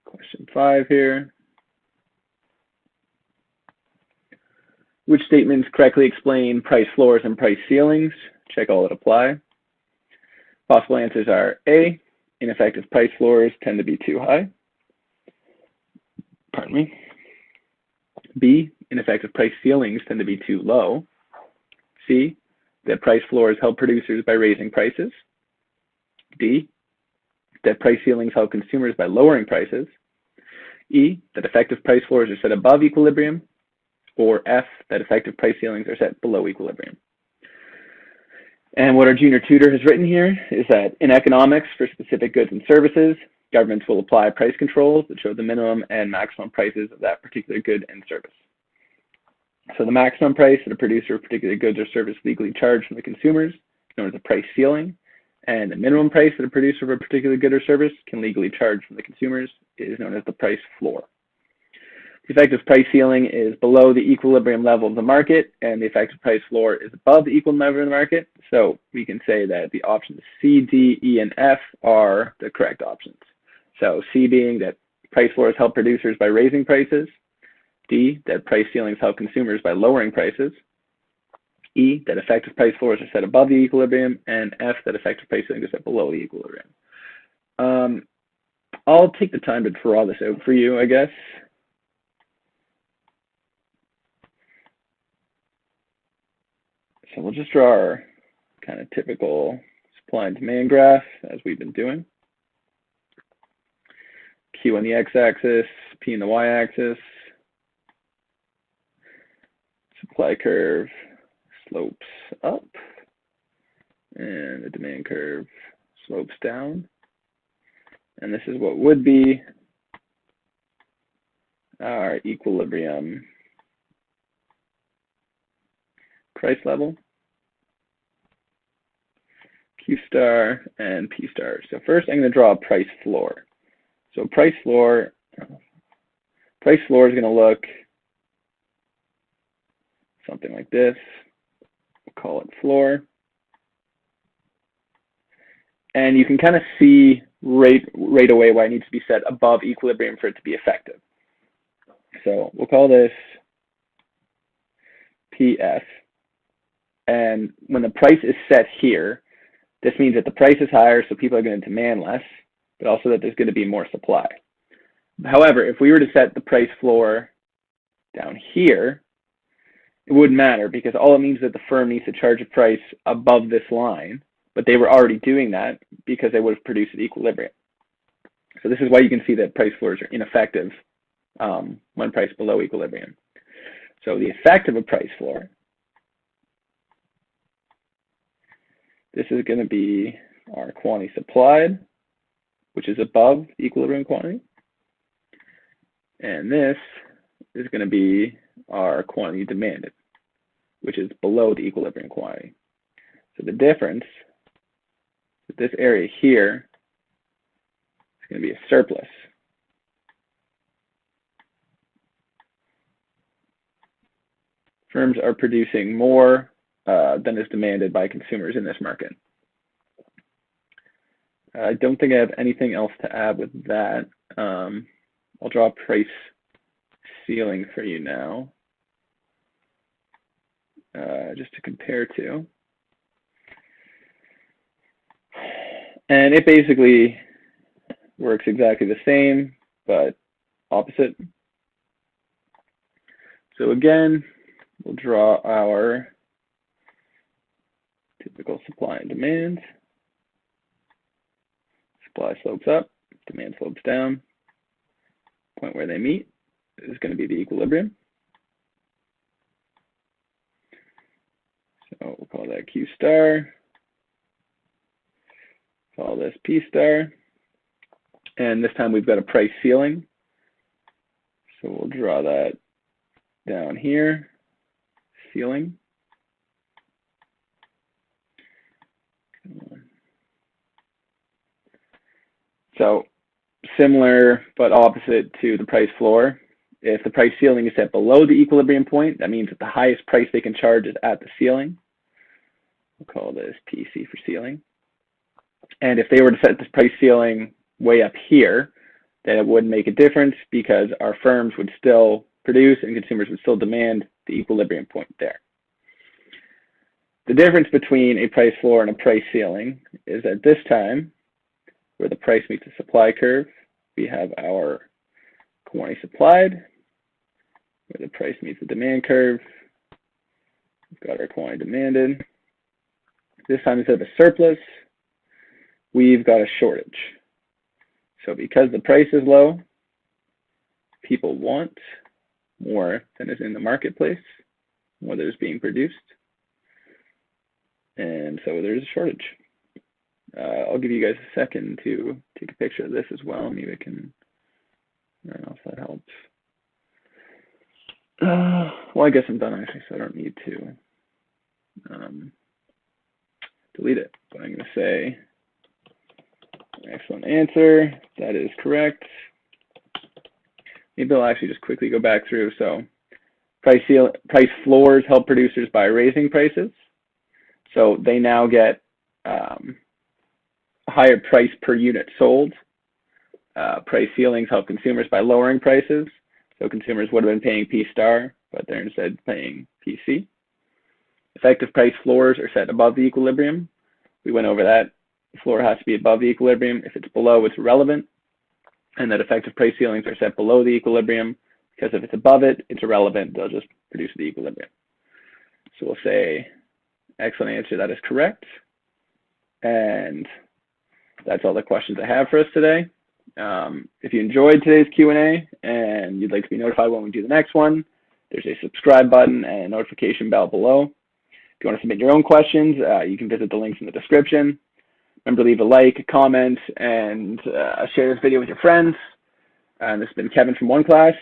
Question 5 here. Which statements correctly explain price floors and price ceilings? Check all that apply. Possible answers are A, ineffective price floors tend to be too high. Pardon me. B, ineffective price ceilings tend to be too low. C, that price floors help producers by raising prices. D, that price ceilings help consumers by lowering prices. E, that effective price floors are set above equilibrium. Or F, that effective price ceilings are set below equilibrium. And what our junior tutor has written here is that in economics for specific goods and services, governments will apply price controls that show the minimum and maximum prices of that particular good and service. So the maximum price that a producer of particular goods or service legally charged from the consumers is known as a price ceiling, and the minimum price that a producer of a particular good or service can legally charge from the consumers is known as the price floor. The effective price ceiling is below the equilibrium level of the market, and the effective price floor is above the equilibrium level of the market. So we can say that the options C, D, E, and F are the correct options. So C being that price floors help producers by raising prices. D, that price ceilings help consumers by lowering prices. E, that effective price floors are set above the equilibrium. And F, that effective price ceilings are set below the equilibrium. I'll take the time to draw this out for you, I guess. So we'll just draw our kind of typical supply and demand graph as we've been doing. Q on the x-axis, P on the y-axis. Supply curve slopes up, and the demand curve slopes down. And this is what would be our equilibrium price level, Q star and P star. So first I'm going to draw a price floor. So price floor is going to look something like this. We'll call it floor. And you can kind of see right away why it needs to be set above equilibrium for it to be effective. So we'll call this PF. And when the price is set here, this means that the price is higher, so people are going to demand less, but also that there's going to be more supply. However, if we were to set the price floor down here, it wouldn't matter because all it means is that the firm needs to charge a price above this line, but they were already doing that because they would have produced at equilibrium. So this is why you can see that price floors are ineffective when priced below equilibrium. So the effect of a price floor, this is going to be our quantity supplied, which is above the equilibrium quantity. And this is going to be our quantity demanded, which is below the equilibrium quantity. So the difference, this area here, is going to be a surplus. Firms are producing more than is demanded by consumers in this market. I don't think I have anything else to add with that. I'll draw a price ceiling for you now, just to compare to. And it basically works exactly the same, but opposite. So again, we'll draw our typical supply and demand. Supply slopes up, demand slopes down. Point where they meet is going to be the equilibrium. So we'll call that Q star. Call this P star. And this time we've got a price ceiling. So we'll draw that down here, ceiling. So similar but opposite to the price floor. If the price ceiling is set below the equilibrium point, that means that the highest price they can charge is at the ceiling. We'll call this PC for ceiling. And if they were to set this price ceiling way up here, then it wouldn't make a difference because our firms would still produce and consumers would still demand the equilibrium point there. The difference between a price floor and a price ceiling is that this time, where the price meets the supply curve, we have our quantity supplied. Where the price meets the demand curve, we've got our quantity demanded. This time, instead of a surplus, we've got a shortage. So because the price is low, people want more than is in the marketplace, more that is being produced. And so there's a shortage. I'll give you guys a second to take a picture of this as well. Maybe I can, I don't know if that helps. Well, I guess I'm done actually, so I don't need to delete it. But I'm going to say, excellent answer. That is correct. Maybe I'll actually just quickly go back through. So price floors help producers by raising prices. So they now get a higher price per unit sold. Price ceilings help consumers by lowering prices. So consumers would have been paying P star, but they're instead paying PC. Effective price floors are set above the equilibrium. We went over that. The floor has to be above the equilibrium. If it's below, it's irrelevant. And that effective price ceilings are set below the equilibrium because if it's above it, it's irrelevant. They'll just produce the equilibrium. So we'll say, excellent answer, that is correct. And that's all the questions I have for us today. If you enjoyed today's Q&A and you'd like to be notified when we do the next one, there's a subscribe button and a notification bell below. If you want to submit your own questions, you can visit the links in the description. Remember to leave a like, comment, and share this video with your friends. And this has been Kevin from OneClass.